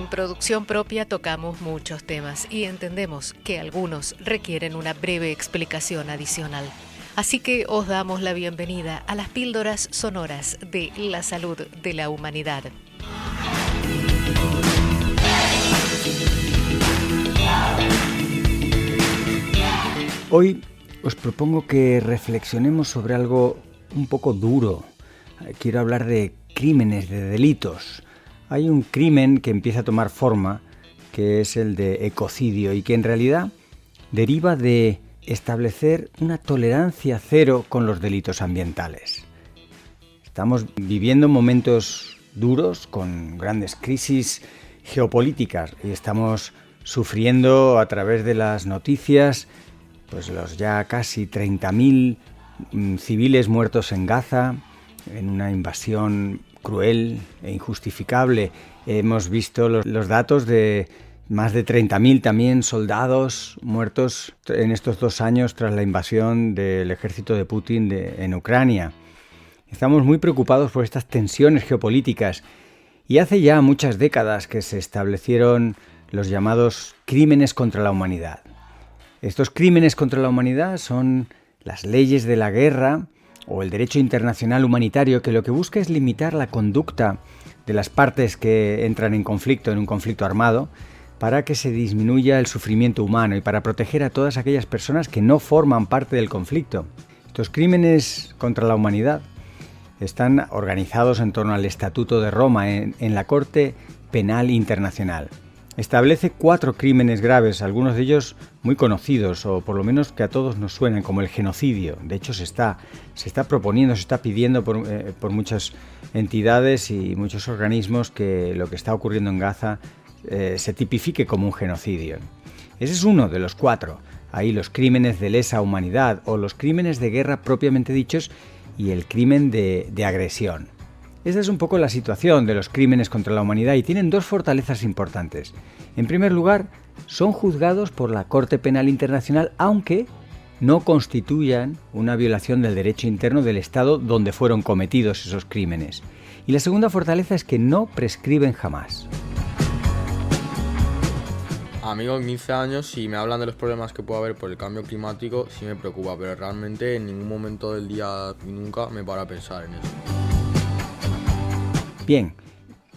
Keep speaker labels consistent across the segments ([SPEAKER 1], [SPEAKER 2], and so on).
[SPEAKER 1] En producción propia tocamos muchos temas y entendemos que algunos requieren una breve explicación adicional. Así que os damos la bienvenida a las píldoras sonoras de la salud de la humanidad.
[SPEAKER 2] Hoy os propongo que reflexionemos sobre algo un poco duro. Quiero hablar de crímenes, de delitos. Hay un crimen que empieza a tomar forma, que es el de ecocidio, y que en realidad deriva de establecer una tolerancia cero con los delitos ambientales. Estamos viviendo momentos duros, con grandes crisis geopolíticas, y estamos sufriendo a través de las noticias pues los ya casi 30.000 civiles muertos en Gaza, en una invasión cruel e injustificable. Hemos visto los datos de más de 30.000 también soldados muertos en estos 2 años tras la invasión del ejército de Putin en Ucrania. Estamos muy preocupados por estas tensiones geopolíticas y hace ya muchas décadas que se establecieron los llamados crímenes contra la humanidad. Estos crímenes contra la humanidad son las leyes de la guerra o el derecho internacional humanitario, que lo que busca es limitar la conducta de las partes que entran en un conflicto armado, para que se disminuya el sufrimiento humano y para proteger a todas aquellas personas que no forman parte del conflicto. Estos crímenes contra la humanidad están organizados en torno al Estatuto de Roma en la Corte Penal Internacional. Establece 4 crímenes graves, algunos de ellos muy conocidos, o por lo menos que a todos nos suenan, como el genocidio. De hecho, se está proponiendo, se está pidiendo por muchas entidades y muchos organismos que lo que está ocurriendo en Gaza se tipifique como un genocidio. Ese es uno de los 4. Hay los crímenes de lesa humanidad o los crímenes de guerra propiamente dichos y el crimen de agresión. Esta es un poco la situación de los crímenes contra la humanidad y tienen 2 fortalezas importantes. En primer lugar, son juzgados por la Corte Penal Internacional, aunque no constituyan una violación del derecho interno del Estado donde fueron cometidos esos crímenes. Y la segunda fortaleza es que no prescriben jamás.
[SPEAKER 3] A mí con 15 años, si me hablan de los problemas que puede haber por el cambio climático, sí me preocupa, pero realmente en ningún momento del día y nunca me paro a pensar en eso.
[SPEAKER 2] Bien,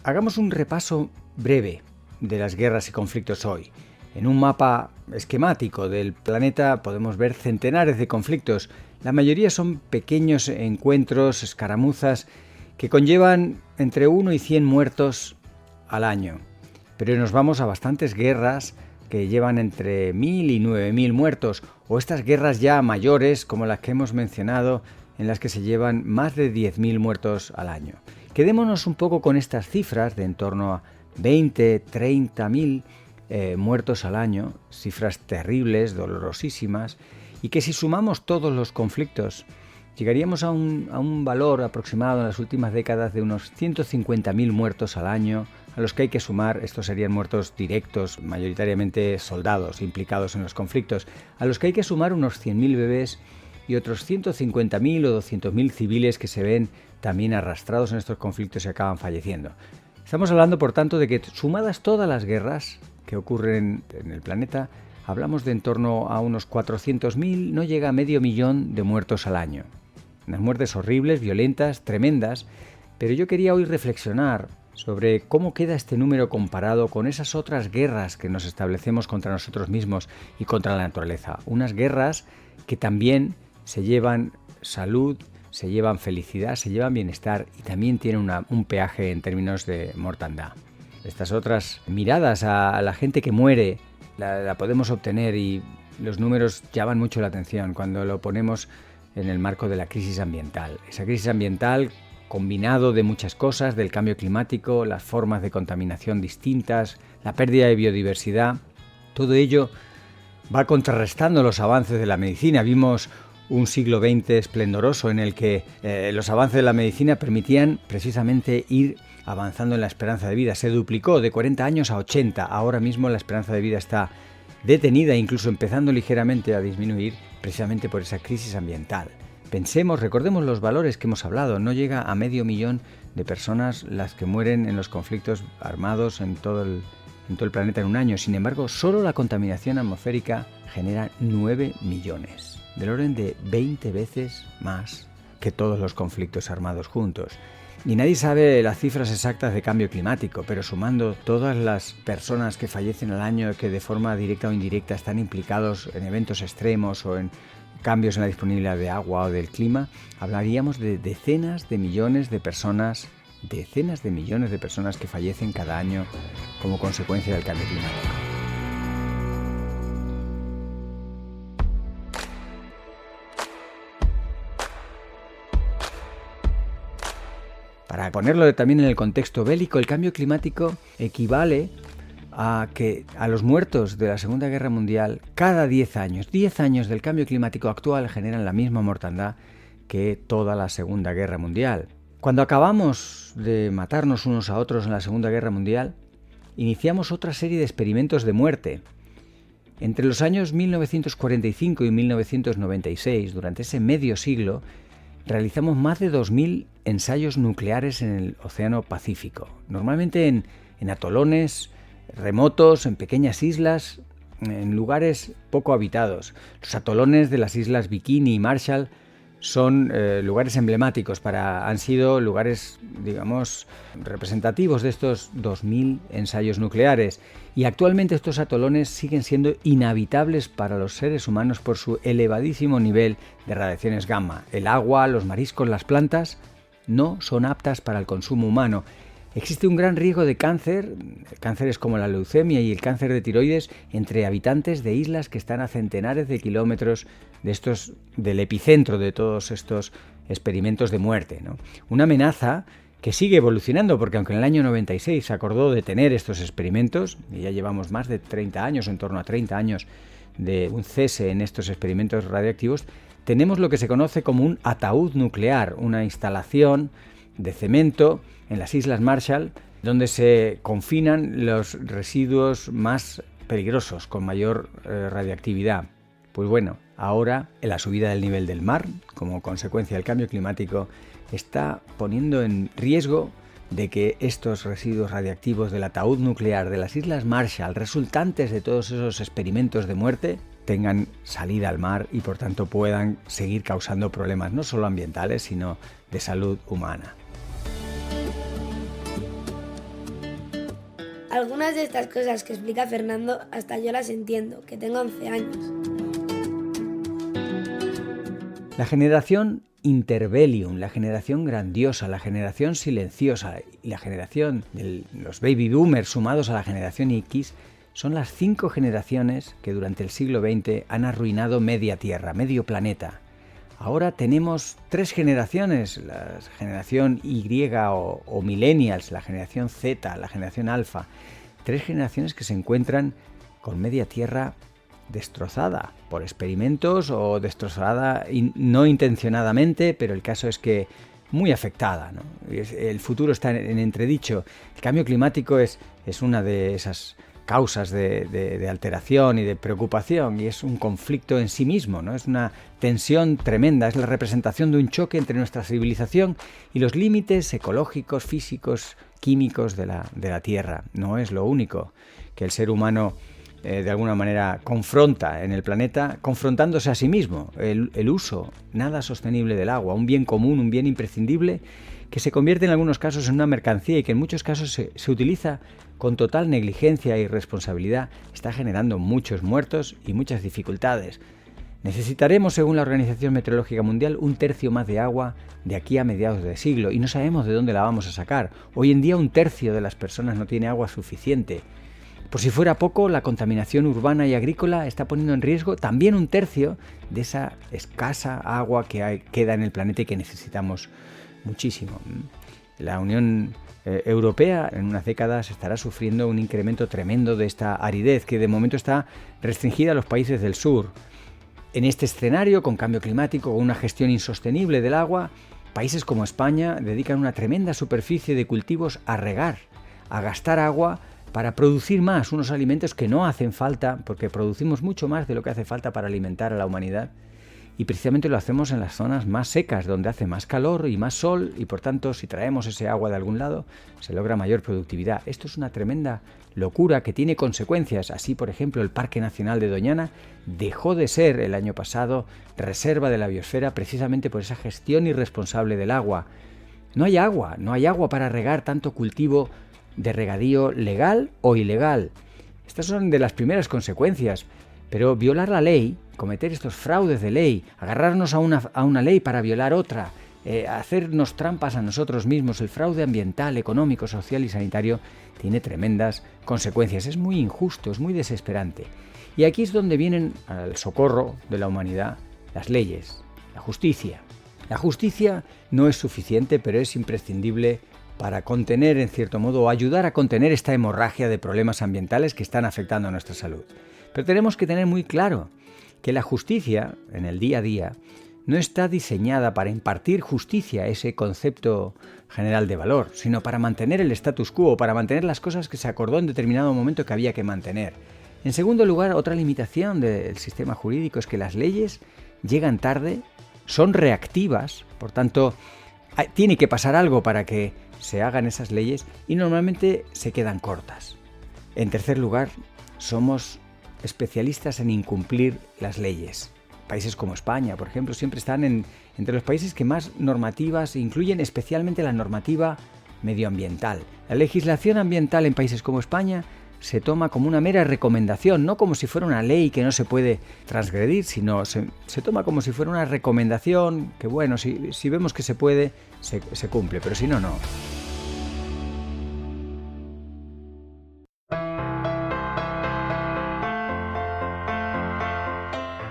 [SPEAKER 2] hagamos un repaso breve de las guerras y conflictos hoy. En un mapa esquemático del planeta podemos ver centenares de conflictos. La mayoría son pequeños encuentros, escaramuzas, que conllevan entre 1 y 100 muertos al año. Pero nos vamos a bastantes guerras que llevan entre 1.000 y 9.000 muertos, o estas guerras ya mayores, como las que hemos mencionado, en las que se llevan más de 10.000 muertos al año. Quedémonos un poco con estas cifras de en torno a 20, 30.000 muertos al año, cifras terribles, dolorosísimas, y que si sumamos todos los conflictos, llegaríamos a un valor aproximado en las últimas décadas de unos 150.000 muertos al año, a los que hay que sumar, estos serían muertos directos, mayoritariamente soldados implicados en los conflictos, a los que hay que sumar unos 100.000 bebés y otros 150.000 o 200.000 civiles que se ven también arrastrados en estos conflictos y acaban falleciendo. Estamos hablando, por tanto, de que sumadas todas las guerras que ocurren en el planeta, hablamos de en torno a unos 400.000, no llega a 500.000 de muertos al año. Unas muertes horribles, violentas, tremendas, pero yo quería hoy reflexionar sobre cómo queda este número comparado con esas otras guerras que nos establecemos contra nosotros mismos y contra la naturaleza. Unas guerras que también se llevan salud, se llevan felicidad, se llevan bienestar y también tienen un peaje en términos de mortandad. Estas otras miradas a la gente que muere la podemos obtener y los números llaman mucho la atención cuando lo ponemos en el marco de la crisis ambiental. Esa crisis ambiental combinado de muchas cosas, del cambio climático, las formas de contaminación distintas, la pérdida de biodiversidad, todo ello va contrarrestando los avances de la medicina. Vimos un siglo XX esplendoroso en el que los avances de la medicina permitían precisamente ir avanzando en la esperanza de vida. Se duplicó de 40 años a 80. Ahora mismo la esperanza de vida está detenida, incluso empezando ligeramente a disminuir, precisamente por esa crisis ambiental. Recordemos los valores que hemos hablado. No llega a 500.000 de personas las que mueren en los conflictos armados en todo en todo el planeta en un año. Sin embargo, solo la contaminación atmosférica genera 9 millones, del orden de 20 veces más que todos los conflictos armados juntos. Y nadie sabe las cifras exactas de cambio climático, pero sumando todas las personas que fallecen al año que de forma directa o indirecta están implicados en eventos extremos o en cambios en la disponibilidad de agua o del clima, hablaríamos de decenas de millones de personas que fallecen cada año como consecuencia del cambio climático. Para ponerlo también en el contexto bélico, el cambio climático equivale a que a los muertos de la Segunda Guerra Mundial, cada 10 años del cambio climático actual generan la misma mortandad que toda la Segunda Guerra Mundial. Cuando acabamos de matarnos unos a otros en la Segunda Guerra Mundial, iniciamos otra serie de experimentos de muerte. Entre los años 1945 y 1996, durante ese medio siglo, realizamos más de 2.000 ensayos nucleares en el Océano Pacífico, normalmente en atolones remotos, en pequeñas islas, en lugares poco habitados. Los atolones de las islas Bikini y Marshall son lugares emblemáticos, han sido lugares, digamos, representativos de estos 2.000 ensayos nucleares. Y actualmente estos atolones siguen siendo inhabitables para los seres humanos por su elevadísimo nivel de radiaciones gamma. El agua, los mariscos, las plantas no son aptas para el consumo humano. Existe un gran riesgo de cánceres como la leucemia y el cáncer de tiroides entre habitantes de islas que están a centenares de kilómetros del epicentro de todos estos experimentos de muerte, ¿no? Una amenaza que sigue evolucionando, porque aunque en el año 96 se acordó detener estos experimentos, y ya llevamos más de 30 años, en torno a 30 años de un cese en estos experimentos radiactivos, tenemos lo que se conoce como un ataúd nuclear, una instalación de cemento en las Islas Marshall, donde se confinan los residuos más peligrosos, con mayor radiactividad. Pues bueno, ahora la subida del nivel del mar, como consecuencia del cambio climático, está poniendo en riesgo de que estos residuos radiactivos del ataúd nuclear de las Islas Marshall, resultantes de todos esos experimentos de muerte, tengan salida al mar y por tanto puedan seguir causando problemas no solo ambientales, sino de salud humana.
[SPEAKER 4] Algunas de estas cosas que explica Fernando hasta yo las entiendo, que tengo 11 años.
[SPEAKER 2] La generación interbellum, la generación grandiosa, la generación silenciosa y la generación de los baby boomers sumados a la generación X son las 5 generaciones que durante el siglo XX han arruinado media Tierra, medio planeta. Ahora tenemos 3 generaciones, la generación Y o millennials, la generación Z, la generación alfa. 3 generaciones que se encuentran con media Tierra destrozada por experimentos o destrozada no intencionadamente, pero el caso es que muy afectada, ¿no? El futuro está en entredicho. El cambio climático es una de esas causas de alteración y de preocupación, y es un conflicto en sí mismo, ¿no? Es una tensión tremenda, es la representación de un choque entre nuestra civilización y los límites ecológicos, físicos, químicos de la Tierra. No es lo único que el ser humano de alguna manera confronta en el planeta, confrontándose a sí mismo. El uso nada sostenible del agua, un bien común, un bien imprescindible, que se convierte en algunos casos en una mercancía y que en muchos casos se utiliza con total negligencia e irresponsabilidad, está generando muchos muertos y muchas dificultades. Necesitaremos, según la Organización Meteorológica Mundial, 1/3 más de agua de aquí a mediados de siglo, y no sabemos de dónde la vamos a sacar. Hoy en día 1/3 de las personas no tiene agua suficiente. Por si fuera poco, la contaminación urbana y agrícola está poniendo en riesgo también 1/3 de esa escasa agua que queda en el planeta y que necesitamos muchísimo. La Unión Europea en unas décadas estará sufriendo un incremento tremendo de esta aridez que de momento está restringida a los países del sur. En este escenario, con cambio climático, con una gestión insostenible del agua, países como España dedican una tremenda superficie de cultivos a regar, a gastar agua para producir más, unos alimentos que no hacen falta, porque producimos mucho más de lo que hace falta para alimentar a la humanidad. y precisamente lo hacemos en las zonas más secas, donde hace más calor y más sol, y por tanto, si traemos ese agua de algún lado, se logra mayor productividad. Esto es una tremenda locura que tiene consecuencias. Así, por ejemplo, el Parque Nacional de Doñana dejó de ser el año pasado reserva de la biosfera precisamente por esa gestión irresponsable del agua. No hay agua para regar tanto cultivo de regadío legal o ilegal. Estas son de las primeras consecuencias, pero violar la ley, cometer estos fraudes de ley, agarrarnos a una ley para violar otra, hacernos trampas a nosotros mismos, el fraude ambiental, económico, social y sanitario tiene tremendas consecuencias. Es muy injusto, es muy desesperante. Y aquí es donde vienen al socorro de la humanidad las leyes, la justicia. La justicia no es suficiente, pero es imprescindible para contener, en cierto modo, o ayudar a contener esta hemorragia de problemas ambientales que están afectando a nuestra salud. Pero tenemos que tener muy claro que la justicia, en el día a día, no está diseñada para impartir justicia, ese concepto general de valor, sino para mantener el status quo, para mantener las cosas que se acordó en determinado momento que había que mantener. En segundo lugar, otra limitación del sistema jurídico es que las leyes llegan tarde, son reactivas, por tanto, tiene que pasar algo para que se hagan esas leyes y normalmente se quedan cortas. En tercer lugar, somos especialistas en incumplir las leyes. Países como España, por ejemplo, siempre están entre los países que más normativas incluyen, especialmente la normativa medioambiental. La legislación ambiental en países como España se toma como una mera recomendación, no como si fuera una ley que no se puede transgredir, sino se toma como si fuera una recomendación que, bueno, si vemos que se puede, se cumple, pero si no, no.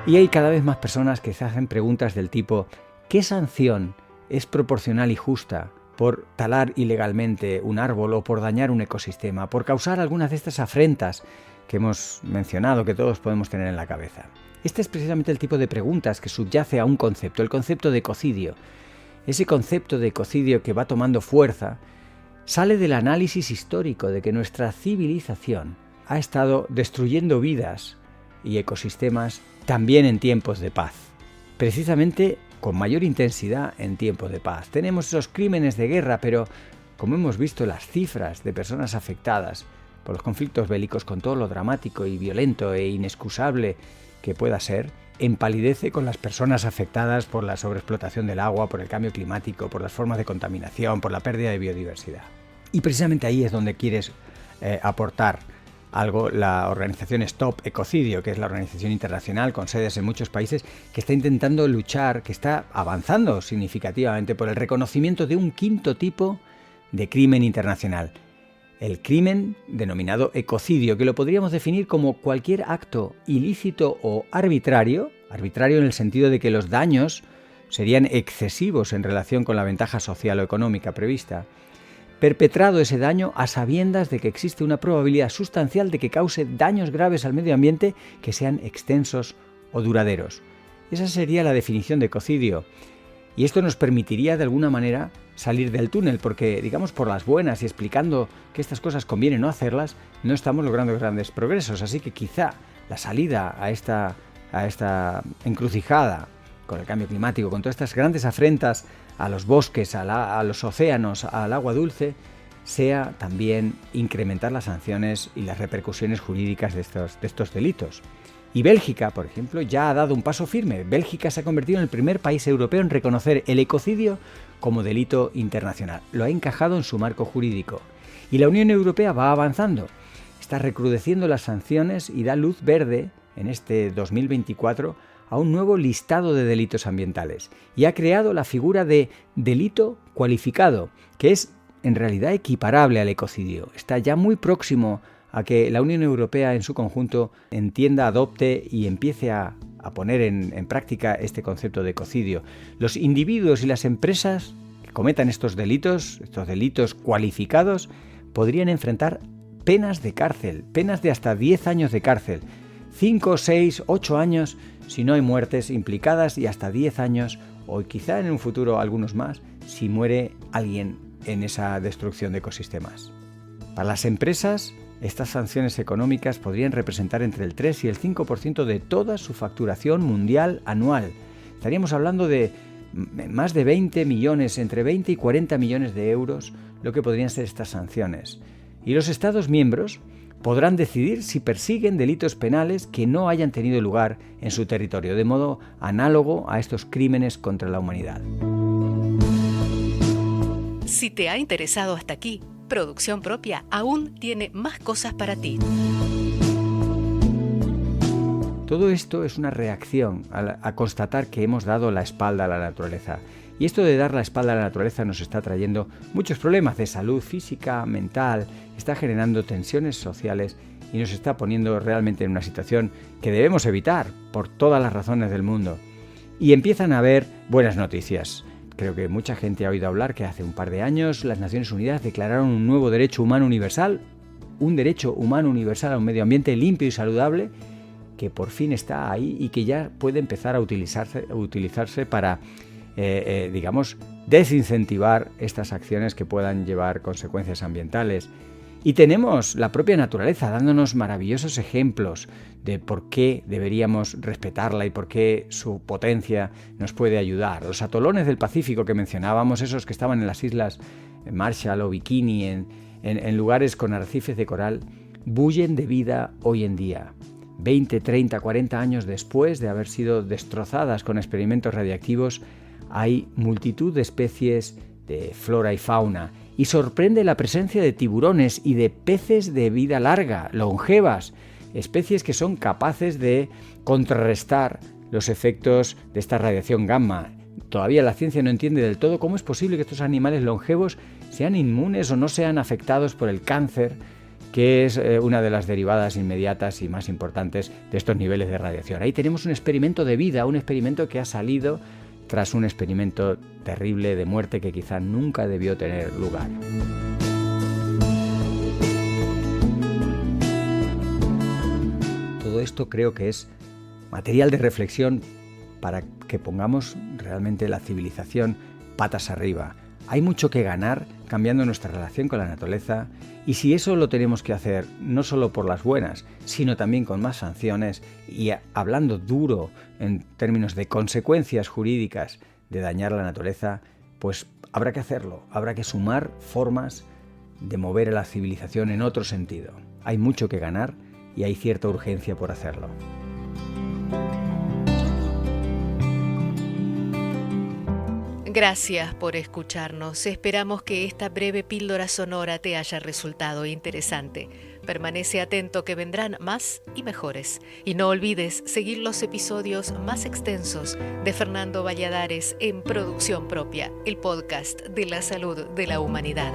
[SPEAKER 2] Y hay cada vez más personas que se hacen preguntas del tipo: ¿qué sanción es proporcional y justa por talar ilegalmente un árbol o por dañar un ecosistema, por causar algunas de estas afrentas que hemos mencionado, que todos podemos tener en la cabeza? Este es precisamente el tipo de preguntas que subyace a un concepto, el concepto de ecocidio. Ese concepto de ecocidio que va tomando fuerza sale del análisis histórico de que nuestra civilización ha estado destruyendo vidas y ecosistemas también en tiempos de paz. Precisamente con mayor intensidad en tiempos de paz. Tenemos esos crímenes de guerra, pero como hemos visto, las cifras de personas afectadas por los conflictos bélicos, con todo lo dramático y violento e inexcusable que pueda ser, empalidece con las personas afectadas por la sobreexplotación del agua, por el cambio climático, por las formas de contaminación, por la pérdida de biodiversidad. Y precisamente ahí es donde quieres aportar algo la organización Stop Ecocidio, que es la organización internacional con sedes en muchos países que está intentando luchar, que está avanzando significativamente por el reconocimiento de un quinto tipo de crimen internacional. El crimen denominado ecocidio, que lo podríamos definir como cualquier acto ilícito o arbitrario en el sentido de que los daños serían excesivos en relación con la ventaja social o económica prevista, perpetrado ese daño a sabiendas de que existe una probabilidad sustancial de que cause daños graves al medio ambiente que sean extensos o duraderos. Esa sería la definición de ecocidio. Y esto nos permitiría de alguna manera salir del túnel, porque, digamos, por las buenas y explicando que estas cosas conviene no hacerlas, no estamos logrando grandes progresos. Así que quizá la salida a esta encrucijada con el cambio climático, con todas estas grandes afrentas a los bosques, a los océanos, al agua dulce, sea también incrementar las sanciones y las repercusiones jurídicas de estos delitos. Y Bélgica, por ejemplo, ya ha dado un paso firme. Bélgica se ha convertido en el primer país europeo en reconocer el ecocidio como delito internacional. Lo ha encajado en su marco jurídico. Y la Unión Europea va avanzando. Está recrudeciendo las sanciones y da luz verde en este 2024 a un nuevo listado de delitos ambientales. Y ha creado la figura de delito cualificado, que es en realidad equiparable al ecocidio. Está ya muy próximo a que la Unión Europea en su conjunto entienda, adopte y empiece a poner en práctica este concepto de ecocidio. Los individuos y las empresas que cometan estos delitos cualificados, podrían enfrentar penas de cárcel, penas de hasta 10 años de cárcel, 5, 6, 8 años si no hay muertes implicadas y hasta 10 años o quizá en un futuro algunos más si muere alguien en esa destrucción de ecosistemas. Para las empresas, estas sanciones económicas podrían representar entre el 3 y el 5% de toda su facturación mundial anual. Estaríamos hablando de más de 20 millones, entre 20 y 40 millones de euros, lo que podrían ser estas sanciones. Y los Estados miembros podrán decidir si persiguen delitos penales que no hayan tenido lugar en su territorio, de modo análogo a estos crímenes contra la humanidad.
[SPEAKER 1] Si te ha interesado hasta aquí, Producción Propia aún tiene más cosas para ti.
[SPEAKER 2] Todo esto es una reacción a constatar que hemos dado la espalda a la naturaleza. Y esto de dar la espalda a la naturaleza nos está trayendo muchos problemas de salud física, mental, está generando tensiones sociales y nos está poniendo realmente en una situación que debemos evitar por todas las razones del mundo. Y empiezan a haber buenas noticias. Creo que mucha gente ha oído hablar que hace un par de años las Naciones Unidas declararon un nuevo derecho humano universal, un derecho humano universal a un medio ambiente limpio y saludable, que por fin está ahí y que ya puede empezar a utilizarse para, desincentivar estas acciones que puedan llevar consecuencias ambientales. Y tenemos la propia naturaleza dándonos maravillosos ejemplos de por qué deberíamos respetarla y por qué su potencia nos puede ayudar. Los atolones del Pacífico que mencionábamos, esos que estaban en las islas Marshall o Bikini, en lugares con arrecifes de coral, bullen de vida hoy en día. 20, 30, 40 años después de haber sido destrozadas con experimentos radiactivos, hay multitud de especies de flora y fauna. Y sorprende la presencia de tiburones y de peces de vida larga, longevas, especies que son capaces de contrarrestar los efectos de esta radiación gamma. Todavía la ciencia no entiende del todo cómo es posible que estos animales longevos sean inmunes o no sean afectados por el cáncer, que es una de las derivadas inmediatas y más importantes de estos niveles de radiación. Ahí tenemos un experimento de vida, un experimento que ha salido tras un experimento terrible de muerte que quizá nunca debió tener lugar. Todo esto creo que es material de reflexión para que pongamos realmente la civilización patas arriba. Hay mucho que ganar cambiando nuestra relación con la naturaleza y si eso lo tenemos que hacer no solo por las buenas, sino también con más sanciones y hablando duro en términos de consecuencias jurídicas de dañar la naturaleza, pues habrá que hacerlo, habrá que sumar formas de mover a la civilización en otro sentido. Hay mucho que ganar y hay cierta urgencia por hacerlo.
[SPEAKER 1] Gracias por escucharnos. Esperamos que esta breve píldora sonora te haya resultado interesante. Permanece atento que vendrán más y mejores. Y no olvides seguir los episodios más extensos de Fernando Valladares en Producción Propia, el podcast de la salud de la humanidad.